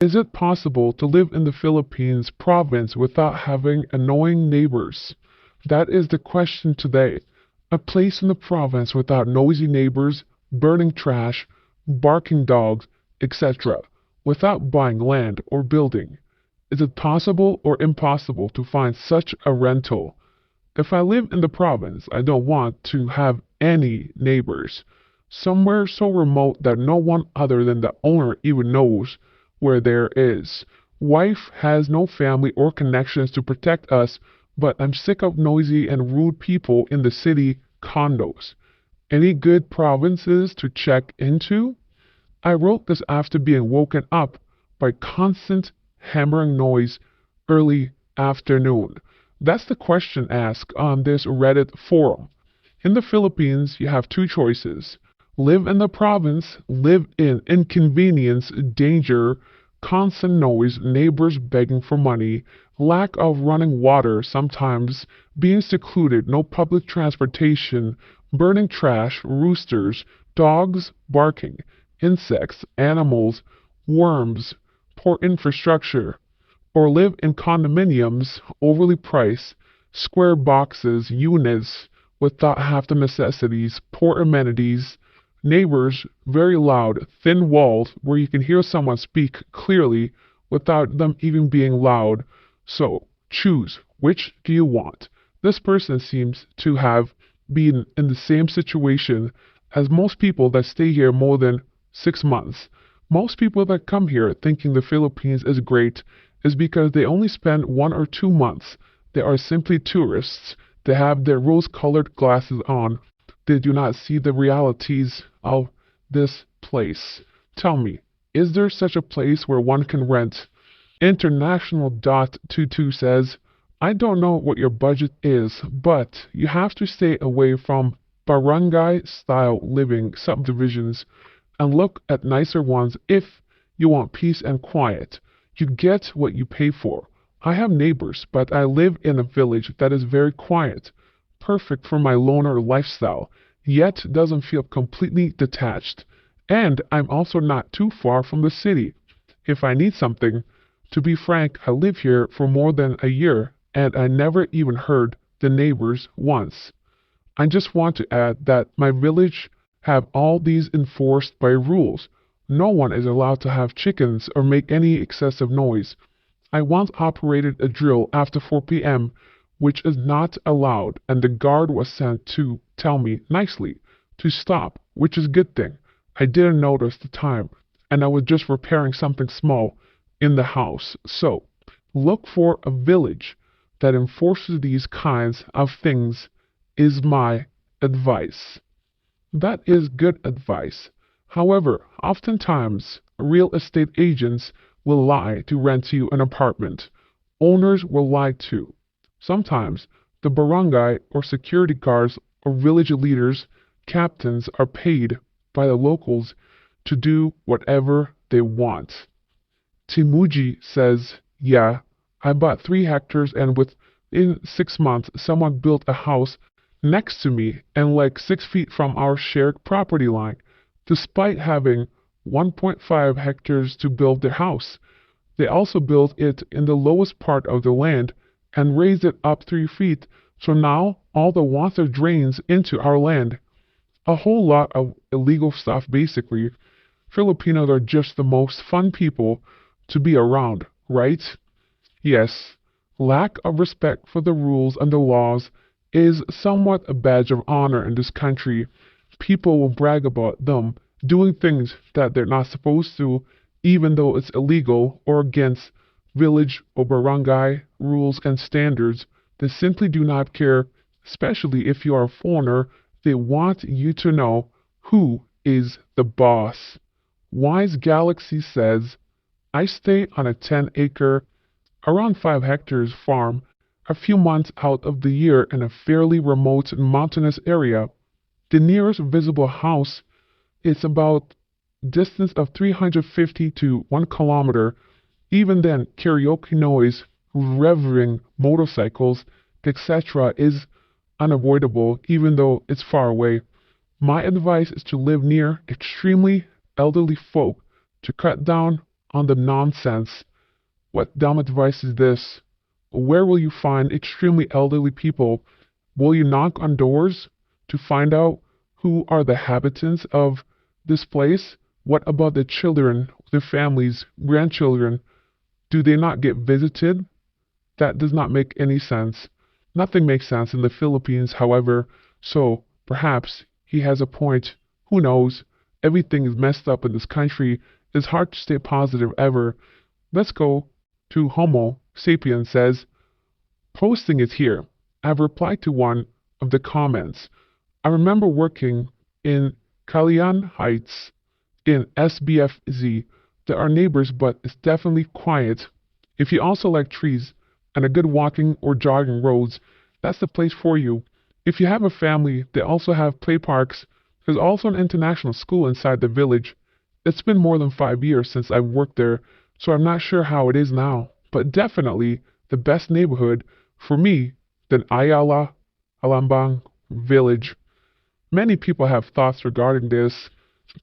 Is it possible to live in the Philippines province without having annoying neighbors? That is the question today. A place in the province without noisy neighbors, burning trash, barking dogs, etc., without buying land or building. Is it possible or impossible to find such a rental? If I live in the province, I don't want to have any neighbors. Somewhere so remote that no one other than the owner even knows where there is. Wife has no family or connections to protect us, but I'm sick of noisy and rude people in the city condos. Any good provinces to check into? I wrote this after being woken up by constant hammering noise early afternoon. That's the question asked on this Reddit forum. In the Philippines, you have two choices. Live in the province, live in inconvenience, danger, constant noise, neighbors begging for money, lack of running water, sometimes being secluded, no public transportation, burning trash, roosters, dogs barking, insects, animals, worms, poor infrastructure, or live in condominiums, overly priced, square boxes, units without half the necessities, poor amenities, neighbors very loud, thin walls where you can hear someone speak clearly without them even being loud. So, choose. Which do you want? This person seems to have been in the same situation as most people that stay here more than 6 months. Most people that come here thinking the Philippines is great is because they only spend 1 or 2 months. They are simply tourists. They have their rose colored glasses on. They do not see the realities of this place. Tell me, is there such a place where one can rent? International.22 says, I don't know what your budget is, but you have to stay away from barangay style living subdivisions and look at nicer ones if you want peace and quiet. You get what you pay for. I have neighbors, but I live in a village that is very quiet, perfect for my loner lifestyle, yet doesn't feel completely detached. And I'm also not too far from the city. If I need something, to be frank, I live here for more than a year, and I never even heard the neighbors once. I just want to add that my village have all these enforced by rules. No one is allowed to have chickens or make any excessive noise. I once operated a drill after 4 p.m., which is not allowed, and the guard was sent to tell me nicely to stop, which is a good thing. I didn't notice the time, and I was just repairing something small in the house. So, look for a village that enforces these kinds of things is my advice. That is good advice. However, oftentimes, real estate agents will lie to rent you an apartment. Owners will lie too. Sometimes, the barangay or security guards or village leaders, captains are paid by the locals to do whatever they want. Timuji says, yeah, I bought 3 hectares and within 6 months someone built a house next to me and like 6 feet from our shared property line, despite having 1.5 hectares to build their house. They also built it in the lowest part of the land and raised it up 3 feet, so now all the water drains into our land. A whole lot of illegal stuff basically. Filipinos are just the most fun people to be around, right? Yes, lack of respect for the rules and the laws is somewhat a badge of honor in this country. People will brag about them doing things that they're not supposed to, even though it's illegal or against village or barangay rules and standards. They simply do not care, especially if you are a foreigner. They want you to know who is the boss. Wise Galaxy says, I stay on a 10-acre, around 5 hectares farm a few months out of the year in a fairly remote mountainous area. The nearest visible house is about distance of 350 to 1 kilometer. Even then, karaoke noise, revving motorcycles, etc. is unavoidable even though it's far away. My advice is to live near extremely elderly folk to cut down on the nonsense. What dumb advice is this? Where will you find extremely elderly people? Will you knock on doors to find out who are the habitants of this place? What about the children, their families, grandchildren? Do they not get visited? That does not make any sense. Nothing makes sense in the Philippines, however, so perhaps he has a point. Who knows? Everything is messed up in this country. It's hard to stay positive ever. Let's go to Homo Sapien says, posting it here. I've replied to one of the comments. I remember working in Calian Heights in SBFZ. There are neighbors, but it's definitely quiet. If you also like trees and a good walking or jogging roads, that's the place for you. If you have a family, they also have play parks. There's also an international school inside the village. It's been more than 5 years since I've worked there, so I'm not sure how it is now, but definitely the best neighborhood for me than Ayala Alambang village. Many people have thoughts regarding this.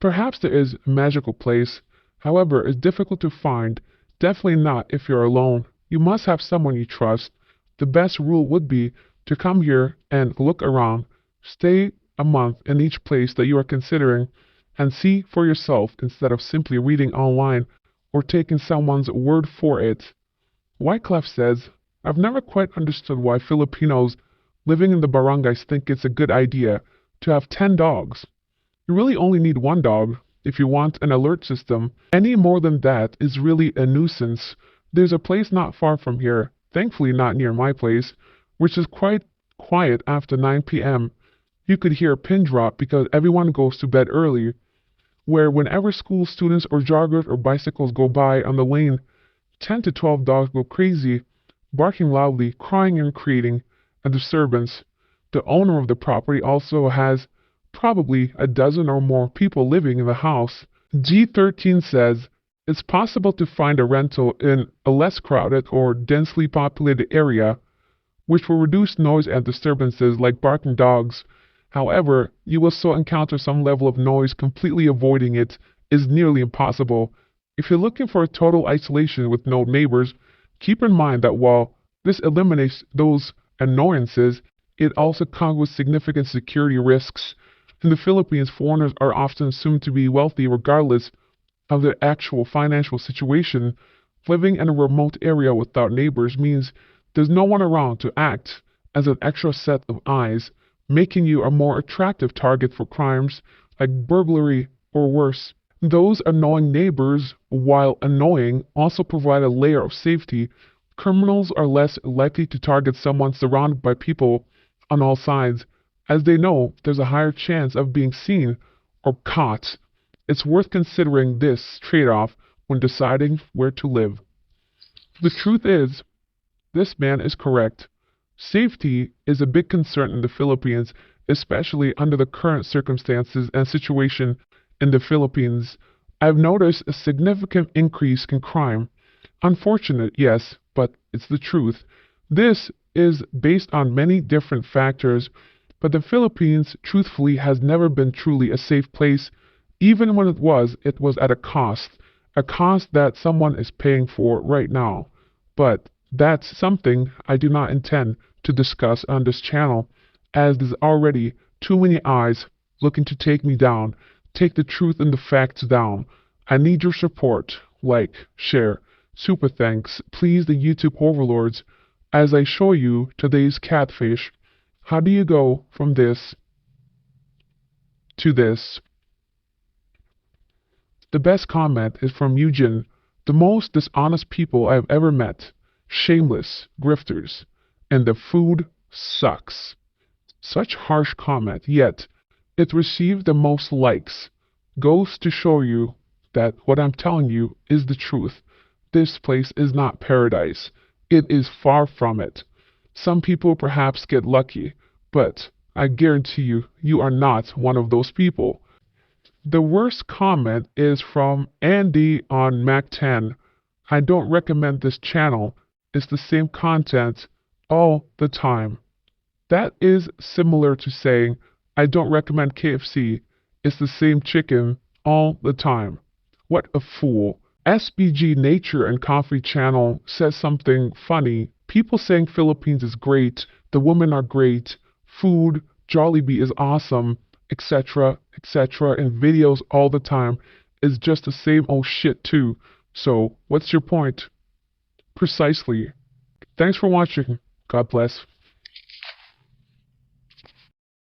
Perhaps there is a magical place. However, it's difficult to find. Definitely not if you're alone. You must have someone you trust. The best rule would be to come here and look around. Stay a month in each place that you are considering and see for yourself instead of simply reading online or taking someone's word for it. Wyclef says, I've never quite understood why Filipinos living in the barangays think it's a good idea to have 10 dogs. You really only need one dog if you want an alert system. Any more than that is really a nuisance. There's a place not far from here, thankfully not near my place, which is quite quiet after 9 p.m. You could hear a pin drop because everyone goes to bed early, where whenever school students or joggers or bicycles go by on the lane, 10 to 12 dogs go crazy, barking loudly, crying and creating a disturbance. The owner of the property also has probably a dozen or more people living in the house. G13 says, it's possible to find a rental in a less crowded or densely populated area, which will reduce noise and disturbances like barking dogs. However, you will still encounter some level of noise. Completely avoiding it is nearly impossible. If you're looking for a total isolation with no neighbors, keep in mind that while this eliminates those annoyances, it also comes with significant security risks. In the Philippines, foreigners are often assumed to be wealthy regardless of their actual financial situation. Living in a remote area without neighbors means there's no one around to act as an extra set of eyes, making you a more attractive target for crimes like burglary or worse. Those annoying neighbors, while annoying, also provide a layer of safety. Criminals are less likely to target someone surrounded by people on all sides, as they know there's a higher chance of being seen or caught. It's worth considering this trade-off when deciding where to live. The truth is, this man is correct. Safety is a big concern in the Philippines, especially under the current circumstances and situation in the Philippines. I've noticed a significant increase in crime. Unfortunate, yes, but it's the truth. This is based on many different factors, but the Philippines, truthfully, has never been truly a safe place. Even when it was at a cost that someone is paying for right now. But that's something I do not intend to discuss on this channel, as there's already too many eyes looking to take me down, take the truth and the facts down. I need your support. Like, share, super thanks, please the YouTube overlords, as I show you today's catfish. How do you go from this to this? The best comment is from Eugene, the most dishonest people I've ever met. Shameless grifters. And the food sucks. Such harsh comment, yet it received the most likes. Goes to show you that what I'm telling you is the truth. This place is not paradise. It is far from it. Some people perhaps get lucky, but I guarantee you, you are not one of those people. The worst comment is from Andy on Mac 10. I don't recommend this channel. It's the same content all the time. That is similar to saying, I don't recommend KFC. It's the same chicken all the time. What a fool. SBG Nature and Coffee channel says something funny. People saying Philippines is great, the women are great, food, Jollibee is awesome, etc., etc., in videos all the time is just the same old shit too. So, what's your point? Precisely. Thanks for watching. God bless.